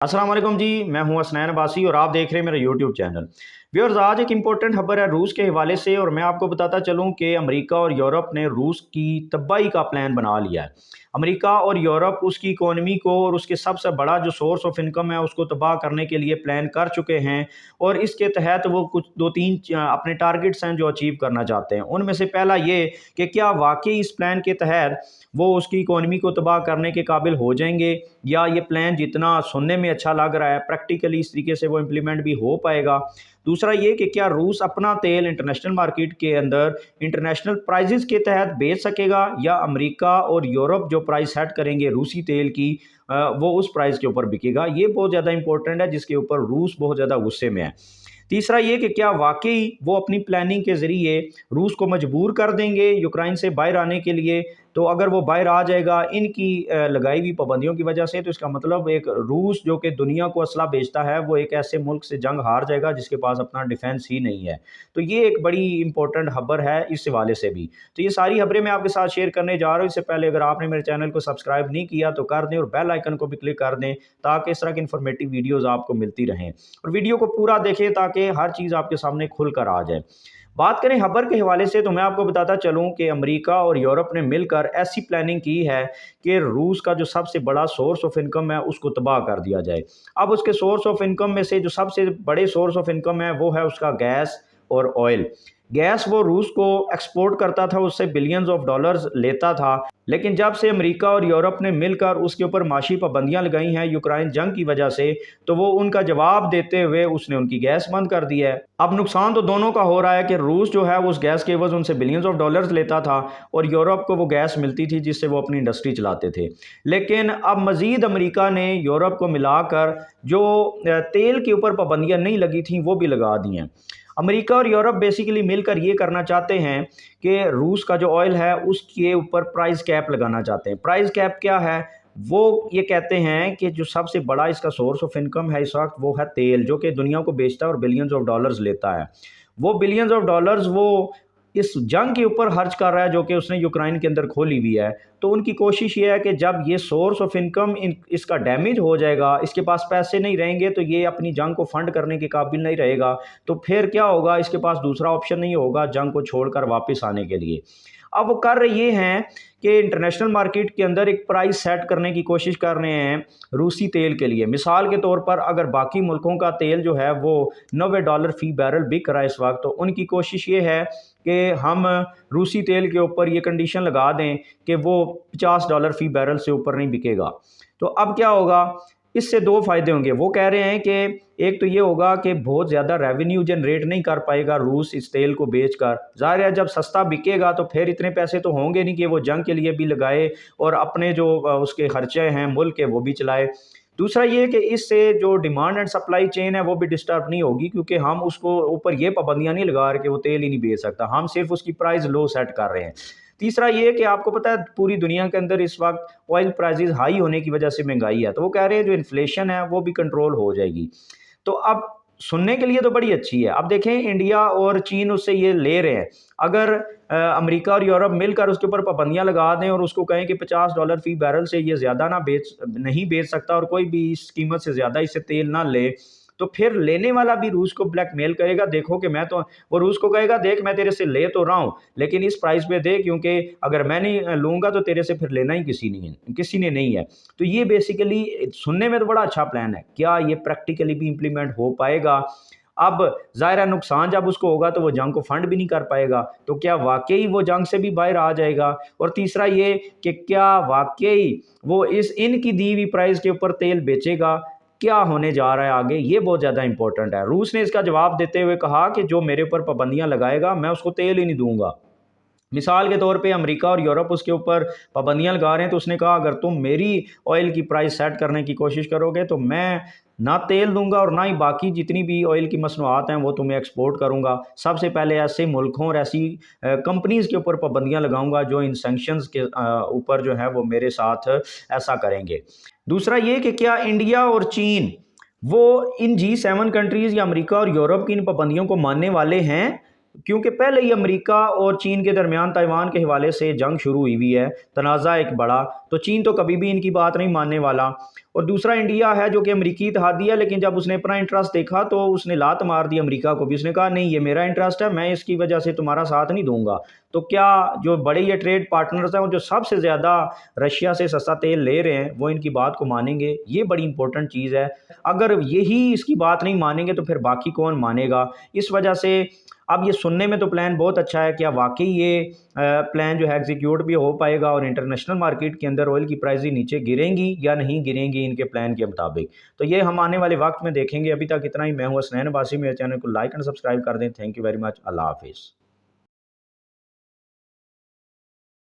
अस्सलाम वालेकुम जी। मैं हूं हसनैन अब्बासी और आप देख रहे हैं मेरा यूट्यूब चैनल। व्यूअर्स, आज एक इंपॉर्टेंट खबर है रूस के हवाले से और मैं आपको बताता चलूं कि अमेरिका और यूरोप ने रूस की तबाही का प्लान बना लिया है। अमेरिका और यूरोप उसकी इकोनॉमी को और उसके सबसे बड़ा जो सोर्स ऑफ इनकम है उसको तबाह करने के लिए प्लान कर चुके हैं और इसके तहत वो कुछ दो तीन अपने टारगेट्स हैं जो अचीव करना चाहते हैं। उनमें से पहला ये कि क्या वाकई इस प्लान के तहत वो उसकी इकोनॉमी को तबाह करने के काबिल हो जाएंगे, या ये प्लान जितना सुनने में अच्छा लग रहा है प्रैक्टिकली इस तरीके से वो इम्प्लीमेंट भी हो पाएगा। दूसरा ये कि क्या रूस अपना तेल इंटरनेशनल मार्केट के अंदर इंटरनेशनल प्राइजेस के तहत बेच सकेगा, या अमेरिका और यूरोप जो प्राइस सेट करेंगे रूसी तेल की वो उस प्राइस के ऊपर बिकेगा। ये बहुत ज़्यादा इंपॉर्टेंट है जिसके ऊपर रूस बहुत ज़्यादा गुस्से में है। तीसरा ये कि क्या वाकई वो अपनी प्लानिंग के ज़रिए रूस को मजबूर कर देंगे यूक्रेन से बाहर आने के लिए। तो अगर वो बाहर आ जाएगा इनकी लगाई हुई पाबंदियों की वजह से, तो इसका मतलब एक रूस जो कि दुनिया को असला बेचता है वो एक ऐसे मुल्क से जंग हार जाएगा जिसके पास अपना डिफेंस ही नहीं है। तो ये एक बड़ी इंपॉर्टेंट खबर है इस हवाले से भी। तो ये सारी खबरें मैं आपके साथ शेयर करने जा रहा हूँ। इससे पहले अगर आपने मेरे चैनल को सब्सक्राइब नहीं किया तो कर दें और बेल आइकन को भी क्लिक कर दें ताकि इस तरह की इन्फॉर्मेटिव वीडियोज़ आपको मिलती रहें। और वीडियो को पूरा देखें ताकि हर चीज़ आपके सामने खुल कर आ जाए। बात करें खबर के हवाले से, तो मैं आपको बताता चलूं कि अमेरिका और यूरोप ने मिलकर ऐसी प्लानिंग की है कि रूस का जो सबसे बड़ा सोर्स ऑफ इनकम है उसको तबाह कर दिया जाए। अब उसके सोर्स ऑफ इनकम में से जो सबसे बड़े सोर्स ऑफ इनकम है वो है उसका गैस और ऑयल। गैस वो रूस को एक्सपोर्ट करता था, उससे बिलियंस ऑफ डॉलर्स लेता था। लेकिन जब से अमेरिका और यूरोप ने मिलकर उसके ऊपर माशी पाबंदियां लगाई हैं यूक्रेन जंग की वजह से, तो वो उनका जवाब देते हुए उसने उनकी गैस बंद कर दी है। अब नुकसान तो दोनों का हो रहा है कि रूस जो है वो उस गैस के एवज उनसे बिलियंस ऑफ डॉलर्स लेता था और यूरोप को वो गैस मिलती थी जिससे वो अपनी इंडस्ट्री चलाते थे। लेकिन अब मजीद अमेरिका ने यूरोप को मिलाकर जो तेल के ऊपर पाबंदियां नहीं लगी थी वो भी लगा दी हैं। अमेरिका और यूरोप बेसिकली मिलकर ये करना चाहते हैं कि रूस का जो ऑयल है उसके ऊपर प्राइस कैप लगाना चाहते हैं। प्राइस कैप क्या है? वो ये कहते हैं कि जो सबसे बड़ा इसका सोर्स ऑफ इनकम है इस वक्त वो है तेल, जो कि दुनिया को बेचता है और बिलियंस ऑफ डॉलर्स लेता है। वो बिलियंस ऑफ डॉलर्स वो इस जंग के ऊपर खर्च कर रहा है जो कि उसने यूक्रेन के अंदर खोली हुई है। तो उनकी कोशिश ये है कि जब ये सोर्स ऑफ इनकम इसका डैमेज हो जाएगा, इसके पास पैसे नहीं रहेंगे, तो ये अपनी जंग को फंड करने के काबिल नहीं रहेगा। तो फिर क्या होगा, इसके पास दूसरा ऑप्शन नहीं होगा जंग को छोड़कर वापस आने के लिए। अब वो कर रहे ये हैं कि इंटरनेशनल मार्केट के अंदर एक प्राइस सेट करने की कोशिश कर रहे हैं रूसी तेल के लिए। मिसाल के तौर पर अगर बाकी मुल्कों का तेल जो है वो $90 फी बैरल बिक रहा है इस वक्त, तो उनकी कोशिश ये है कि हम रूसी तेल के ऊपर ये कंडीशन लगा दें कि वो $50 फी बैरल से ऊपर नहीं बिकेगा। तो अब क्या होगा, इससे दो फायदे होंगे। वो कह रहे हैं कि एक तो ये होगा कि बहुत ज़्यादा रेवेन्यू जनरेट नहीं कर पाएगा रूस इस तेल को बेचकर। ज़ाहिर है जब सस्ता बिकेगा तो फिर इतने पैसे तो होंगे नहीं कि वो जंग के लिए भी लगाए और अपने जो उसके खर्चे हैं मुल्क के वो भी चलाए। दूसरा ये कि इससे जो डिमांड एंड सप्लाई चेन है वो भी डिस्टर्ब नहीं होगी, क्योंकि हम उसको ऊपर ये पाबंदियां नहीं लगा रहे कि वो तेल ही नहीं बेच सकता, हम सिर्फ उसकी प्राइस लो सेट कर रहे हैं। तीसरा ये कि आपको पता है पूरी दुनिया के अंदर इस वक्त ऑयल प्राइसेस हाई होने की वजह से महंगाई है, तो वो कह रहे हैं जो इन्फ्लेशन है वो भी कंट्रोल हो जाएगी। तो अब सुनने के लिए तो बड़ी अच्छी है। अब देखें इंडिया और चीन उससे ये ले रहे हैं। अगर अमेरिका और यूरोप मिलकर उसके ऊपर पाबंदियां लगा दें और उसको कहें कि $50 फी बैरल से ये ज़्यादा ना नहीं बेच सकता और कोई भी इस कीमत से ज़्यादा इससे तेल ना ले, तो फिर लेने वाला भी रूस को ब्लैकमेल करेगा। देखो कि मैं तो, वो रूस को कहेगा देख मैं तेरे से ले तो रहा हूँ लेकिन इस प्राइस पे दे, क्योंकि अगर मैं नहीं लूँगा तो तेरे से फिर लेना ही किसी ने नहीं है। तो ये बेसिकली सुनने में तो बड़ा अच्छा प्लान है, क्या ये प्रैक्टिकली भी इम्प्लीमेंट हो पाएगा? अब ज़ाहिर है नुकसान जब उसको होगा तो वो जंग को फंड भी नहीं कर पाएगा, तो क्या वाकई वो जंग से भी बाहर आ जाएगा? और तीसरा ये कि क्या वाकई वो इस इनकी दी हुई प्राइस के ऊपर तेल बेचेगा? क्या होने जा रहा है आगे, ये बहुत ज़्यादा इंपॉर्टेंट है। रूस ने इसका जवाब देते हुए कहा कि जो मेरे ऊपर पाबंदियां लगाएगा मैं उसको तेल ही नहीं दूंगा। मिसाल के तौर पे अमेरिका और यूरोप उसके ऊपर पाबंदियां लगा रहे हैं, तो उसने कहा अगर तुम मेरी ऑयल की प्राइस सेट करने की कोशिश करोगे तो मैं ना तेल दूंगा और ना ही बाकी जितनी भी ऑयल की मसनूआत हैं वो तुम्हें एक्सपोर्ट करूंगा। सबसे पहले ऐसे मुल्कों और ऐसी कंपनीज़ के ऊपर पाबंदियां लगाऊंगा जो इन सेंक्शंस के ऊपर जो है वो मेरे साथ ऐसा करेंगे। दूसरा ये कि क्या इंडिया और चीन वो इन G7 कंट्रीज़ या अमेरिका और यूरोप की इन पाबंदियों को मानने वाले हैं? क्योंकि पहले ही अमेरिका और चीन के दरमियान ताइवान के हवाले से जंग शुरू हुई हुई है, तनाज़ा एक बड़ा। तो चीन तो कभी भी इनकी बात नहीं मानने वाला। और दूसरा इंडिया है जो कि अमरीकी इत्तेहादी है, लेकिन जब उसने अपना इंटरेस्ट देखा तो उसने लात मार दी अमेरिका को भी। उसने कहा नहीं, ये मेरा इंटरेस्ट है, मैं इसकी वजह से तुम्हारा साथ नहीं दूंगा। तो क्या जो बड़े ये ट्रेड पार्टनर्स हैं और जो सबसे ज़्यादा रशिया से सस्ता तेल ले रहे हैं वो इनकी बात को मानेंगे? ये बड़ी इंपॉर्टेंट चीज़ है। अगर यही इसकी बात नहीं मानेंगे तो फिर बाकी कौन मानेगा? इस वजह से अब ये सुनने में तो प्लान बहुत अच्छा है, क्या वाकई ये प्लान जो है एग्जीक्यूट भी हो पाएगा और इंटरनेशनल मार्केट के अंदर ऑयल की प्राइसें नीचे गिरेंगी या नहीं गिरेंगी इनके प्लान के मुताबिक? तो ये हम आने वाले वक्त में देखेंगे। अभी तक इतना ही। मैं हूँ हसनैन अब्बासी। मेरे चैनल को लाइक एंड सब्सक्राइब कर दें। Thank you very much. अल्लाह हाफिज़।